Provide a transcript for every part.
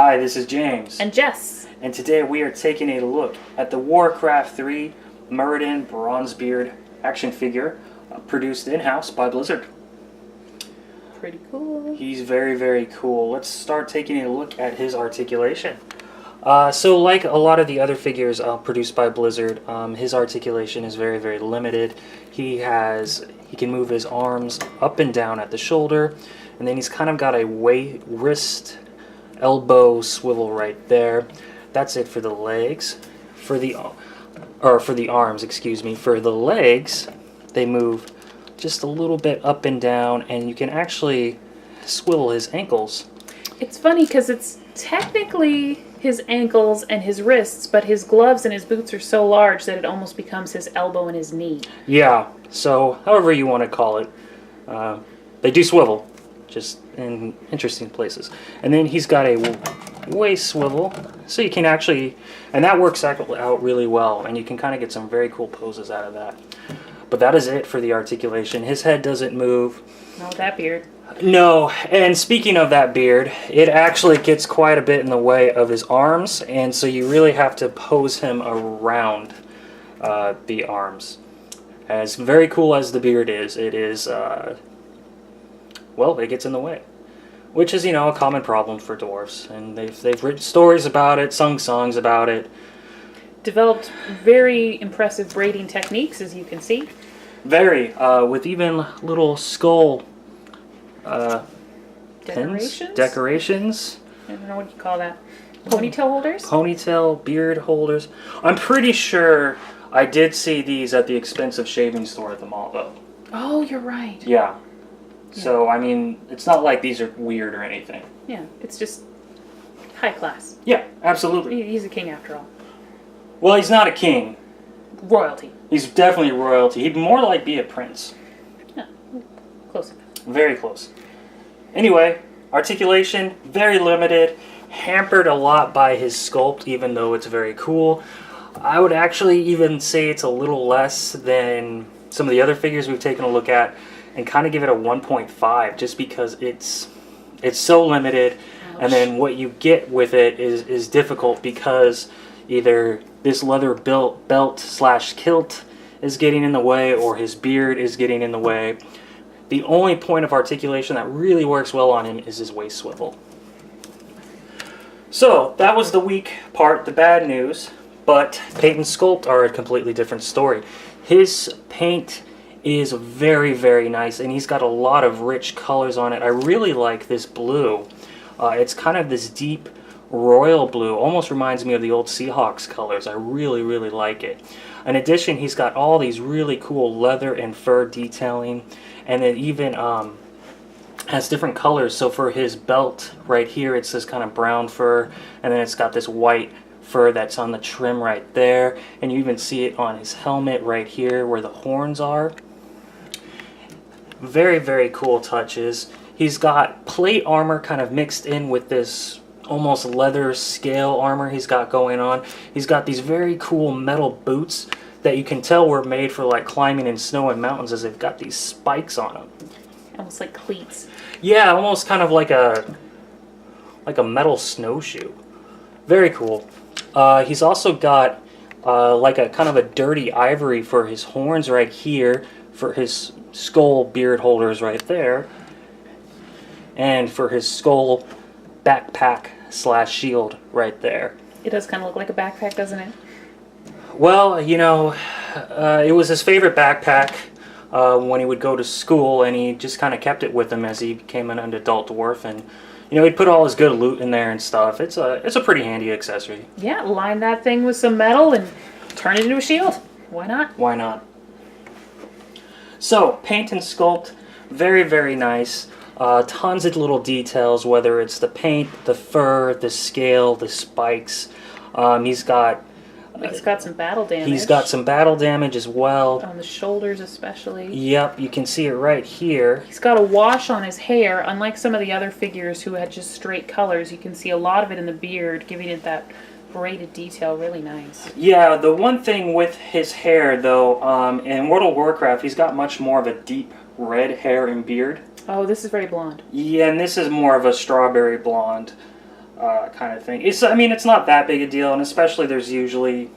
Hi, this is James. And Jess. And today we are taking a look at the Warcraft 3 Muradin Bronzebeard action figure produced in-house by Blizzard. Pretty cool. He's very, very cool. Let's start taking a look at his articulation. So like a lot of the other figures produced by Blizzard, his articulation is very, very limited. He can move his arms up and down at the shoulder, and then he's kind of got a wrist, elbow swivel right there. That's it for the legs. For the arms, excuse me. For the legs, they move just a little bit up and down, and you can actually swivel his ankles. It's funny because it's technically his ankles and his wrists, but his gloves and his boots are so large that it almost becomes his elbow and his knee. Yeah, so however you want to call it, they do swivel, just in interesting places. And then he's got a waist swivel, so you can actually, and that works out really well, and you can kind of get some very cool poses out of that. But that is it for the articulation. His head doesn't move. Not with that beard. No, and speaking of that beard, it actually gets quite a bit in the way of his arms, and so you really have to pose him around the arms. As very cool as the beard is, it is, well, it gets in the way. Which is, a common problem for dwarves, and they've written stories about it, sung songs about it. Developed very impressive braiding techniques, as you can see. Very, with even little skull decorations. I don't know what you call that. Ponytail holders? Ponytail, beard holders. I'm pretty sure I did see these at the expensive shaving store at the mall, though. Oh, you're right. Yeah. So, I mean, it's not like these are weird or anything. Yeah, it's just high class. Yeah, absolutely. He's a king after all. Well, he's not a king. Royalty. He's definitely royalty. He'd more like be a prince. Yeah, close enough. Very close. Anyway, articulation, very limited. Hampered a lot by his sculpt, even though it's very cool. I would actually even say it's a little less than some of the other figures we've taken a look at, and kind of give it a 1.5 just because it's so limited. Ouch. And then what you get with it is difficult because either this leather belt / kilt is getting in the way, or his beard is getting in the way. The only point of articulation that really works well on him is his waist swivel. So that was the weak part, the bad news, but Payton Sculpt are a completely different story. His paint is very, very nice, and he's got a lot of rich colors on it. I really like this blue. It's kind of this deep royal blue, almost reminds me of the old Seahawks colors. I really, really like it. In addition, he's got all these really cool leather and fur detailing, and it even has different colors. So for his belt right here, it's this kind of brown fur, and then it's got this white fur that's on the trim right there, and you even see it on his helmet right here where the horns are. Very, very cool touches. He's got plate armor kind of mixed in with this almost leather scale armor he's got going on. He's got these very cool metal boots that you can tell were made for like climbing in snow and mountains, as they've got these spikes on them. Almost like cleats. Yeah, almost kind of like a metal snowshoe. Very cool. He's also got like a kind of a dirty ivory for his horns right here, for his skull beard holders right there, and for his skull backpack / shield right there. It does kind of look like a backpack, doesn't it? Well, it was his favorite backpack when he would go to school, and he just kind of kept it with him as he became an adult dwarf, and he'd put all his good loot in there and stuff. It's a pretty handy accessory. Yeah, line that thing with some metal and turn it into a shield. Why not? Why not? So, Payton Sculpt, very, very nice. Tons of little details, whether it's the paint, the fur, the scale, the spikes. He's got some battle damage. He's got some battle damage as well. On the shoulders especially. Yep, you can see it right here. He's got a wash on his hair. Unlike some of the other figures who had just straight colors, you can see a lot of it in the beard, giving it that braided detail. Really nice. Yeah, the one thing with his hair, though, in World of Warcraft, he's got much more of a deep red hair and beard. Oh, this is very blonde. Yeah, and this is more of a strawberry blonde. kind of thing. I mean, it's not that big a deal, and especially there's usually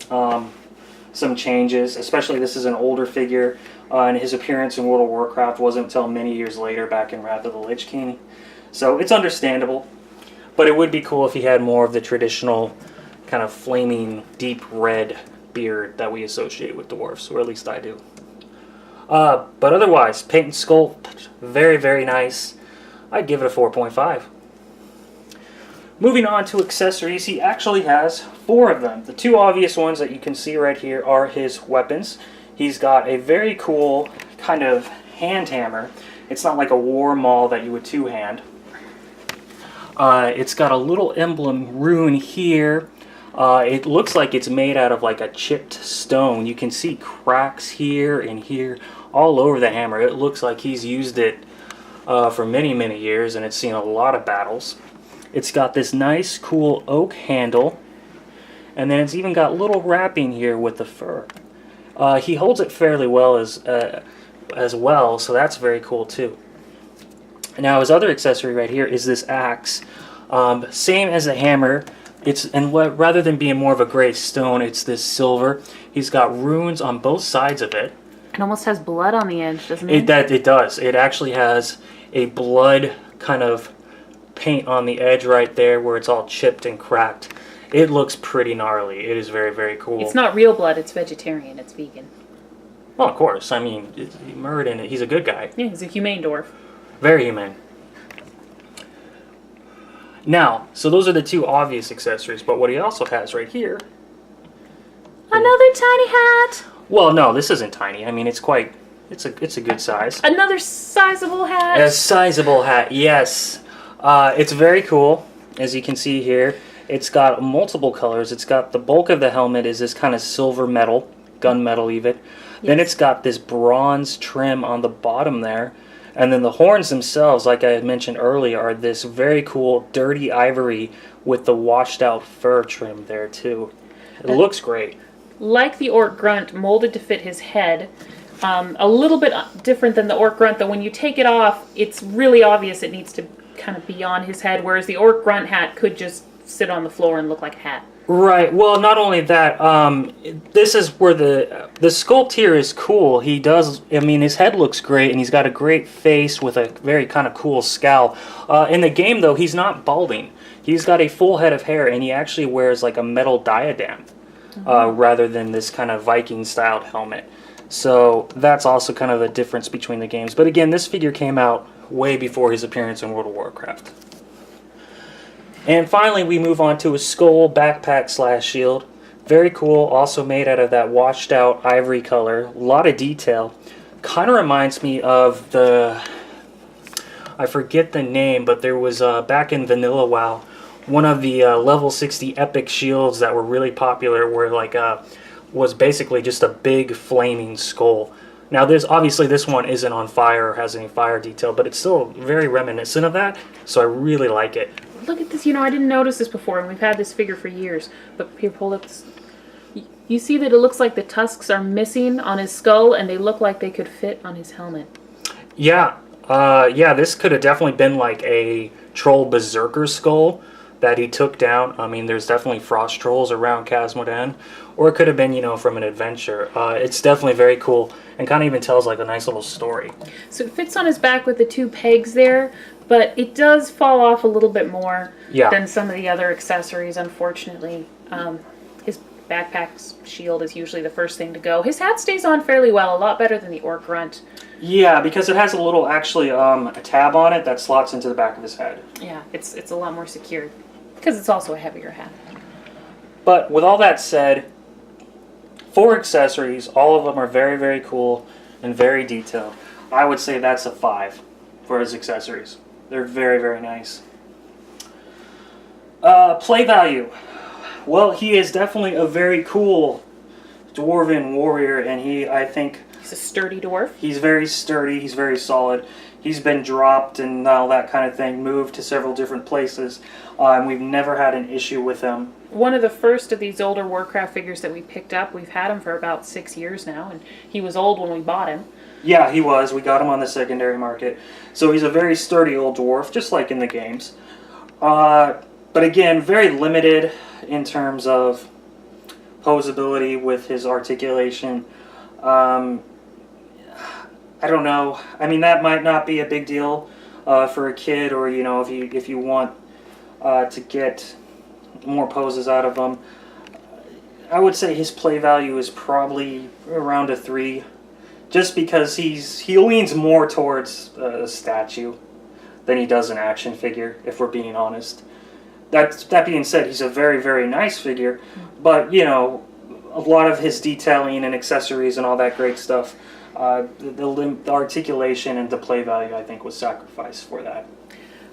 some changes. Especially this is an older figure, and his appearance in World of Warcraft wasn't until many years later, back in Wrath of the Lich King. So it's understandable, but it would be cool if he had more of the traditional kind of flaming, deep red beard that we associate with dwarves, or at least I do. But otherwise, Payton Sculpt, very, very nice. I'd give it a 4.5. Moving on to accessories, he actually has 4 of them. The 2 obvious ones that you can see right here are his weapons. He's got a very cool kind of hand hammer. It's not like a war maul that you would two-hand. It's got a little emblem rune here. It looks like it's made out of like a chipped stone. You can see cracks here and here all over the hammer. It looks like he's used it for many, many years, and it's seen a lot of battles. It's got this nice, cool oak handle, and then it's even got little wrapping here with the fur. He holds it fairly well as well, so that's very cool too. Now his other accessory right here is this axe. Same as the hammer. Rather than being more of a gray stone, it's this silver. He's got runes on both sides of it. It almost has blood on the edge, doesn't it? It does. It actually has a blood kind of paint on the edge right there where it's all chipped and cracked. It looks pretty gnarly. It is very, very cool. It's not real blood. It's vegetarian. It's vegan. Well, of course. I mean, Muradin, he's a good guy. Yeah, he's a humane dwarf. Very humane. Now, so those are the 2 obvious accessories, but what he also has right here... Another tiny hat! Well, no, this isn't tiny. I mean, it's a good size. Another sizable hat! A sizable hat, yes. It's very cool, as you can see here. It's got multiple colors. It's got the bulk of the helmet is this kind of silver metal, gunmetal even. Yes. Then it's got this bronze trim on the bottom there. And then the horns themselves, like I had mentioned earlier, are this very cool dirty ivory with the washed out fur trim there too. It looks great. Like the orc grunt, molded to fit his head. A little bit different than the orc grunt, though when you take it off, it's really obvious it needs to kind of be on his head, whereas the orc grunt hat could just sit on the floor and look like a hat. Right. Well, not only that, this is where the sculpt here is cool. He does, I mean, his head looks great, and he's got a great face with a very kind of cool scowl. In the game, though, he's not balding. He's got a full head of hair, and he actually wears like a metal diadem, rather than this kind of Viking-styled helmet. So that's also kind of a difference between the games. But again, this figure came out way before his appearance in World of Warcraft. And finally, we move on to a skull backpack / shield. Very cool, also made out of that washed out ivory color. A lot of detail. Kind of reminds me of the... I forget the name, but there was, back in Vanilla WoW, one of the level 60 epic shields that were really popular where, like, was basically just a big flaming skull. Now, obviously this one isn't on fire or has any fire detail, but it's still very reminiscent of that, so I really like it. Look at this, I didn't notice this before, and we've had this figure for years. But here, hold up this. You see that it looks like the tusks are missing on his skull, and they look like they could fit on his helmet. Yeah, this could have definitely been like a troll berserker skull that he took down. I mean, there's definitely frost trolls around Casmodan, or it could have been, from an adventure. It's definitely very cool, and kind of even tells like a nice little story. So it fits on his back with the 2 pegs there, but it does fall off a little bit more than some of the other accessories, unfortunately. His backpack's shield is usually the first thing to go. His hat stays on fairly well, a lot better than the orc grunt. Yeah, because it has a little, actually, a tab on it that slots into the back of his head. Yeah, it's a lot more secure, because it's also a heavier hat. But with all that said, 4 accessories, all of them are very, very cool and very detailed. I would say that's a 5 for his accessories. They're very, very nice. Play value. Well, he is definitely a very cool dwarven warrior, and I think... He's a sturdy dwarf. He's very sturdy, he's very solid. He's been dropped and all that kind of thing, moved to several different places, and we've never had an issue with him. One of the first of these older Warcraft figures that we picked up, we've had him for about 6 years now, and he was old when we bought him. Yeah, he was. We got him on the secondary market. So he's a very sturdy old dwarf, just like in the games. But again, very limited in terms of posability with his articulation. I don't know. I mean, that might not be a big deal for a kid, or you know, if you want to get more poses out of him. I would say his play value is probably around a 3, just because he leans more towards a statue than he does an action figure, if we're being honest. That being said, he's a very, very nice figure, but you know, a lot of his detailing and accessories and all that great stuff, the articulation and the play value, I think, was sacrificed for that.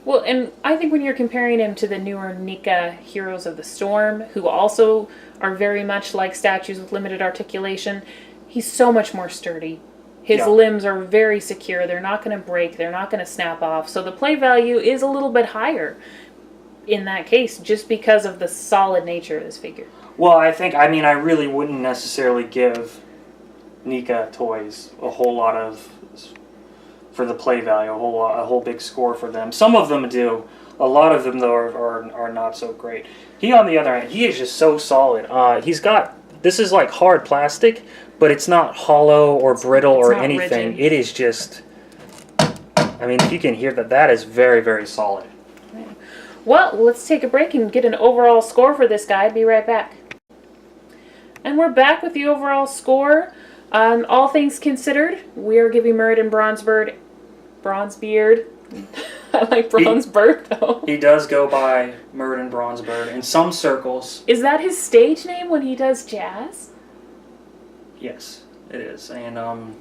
Well, and I think when you're comparing him to the newer NECA Heroes of the Storm, who also are very much like statues with limited articulation, he's so much more sturdy. His limbs are very secure. They're not going to break. They're not going to snap off. So the play value is a little bit higher in that case, just because of the solid nature of this figure. Well, I really wouldn't necessarily give NECA toys a whole lot of, for the play value, a whole big score for them. Some of them do. A lot of them, though, are not so great. He, on the other hand, he is just so solid. This is like hard plastic, but it's not hollow or brittle or anything. Rigid. It is just, I mean, if you can hear that is very, very solid. Well, let's take a break and get an overall score for this guy. Be right back. And we're back with the overall score. All things considered, we are giving Muradin Bronzebeard. I like Bronzebeard, though. He does go by Muradin Bronzebeard in some circles. Is that his stage name when he does jazz? Yes, it is. And,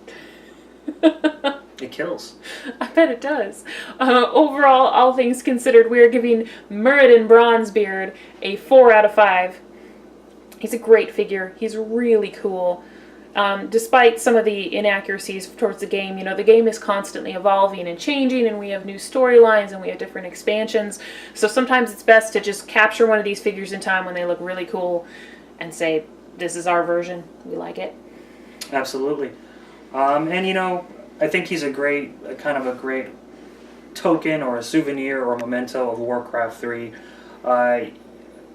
it kills. I bet it does. Overall, all things considered, we are giving Muradin Bronzebeard a 4 out of 5. He's a great figure. He's really cool. Despite some of the inaccuracies towards the game, you know, the game is constantly evolving and changing, and we have new storylines and we have different expansions. So sometimes it's best to just capture one of these figures in time when they look really cool and say, this is our version. We like it. Absolutely. And, you know, I think he's a great token or a souvenir or a memento of Warcraft 3.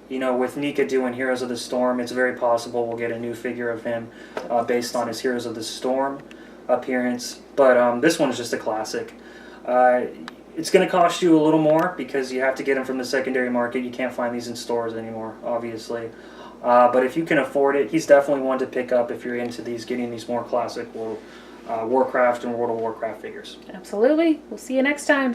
You know, with NECA doing Heroes of the Storm, it's very possible we'll get a new figure of him based on his Heroes of the Storm appearance. But this one is just a classic. It's going to cost you a little more because you have to get them from the secondary market. You can't find these in stores anymore, obviously. But if you can afford it, he's definitely one to pick up if you're into getting these more classic Warcraft and World of Warcraft figures. Absolutely. We'll see you next time.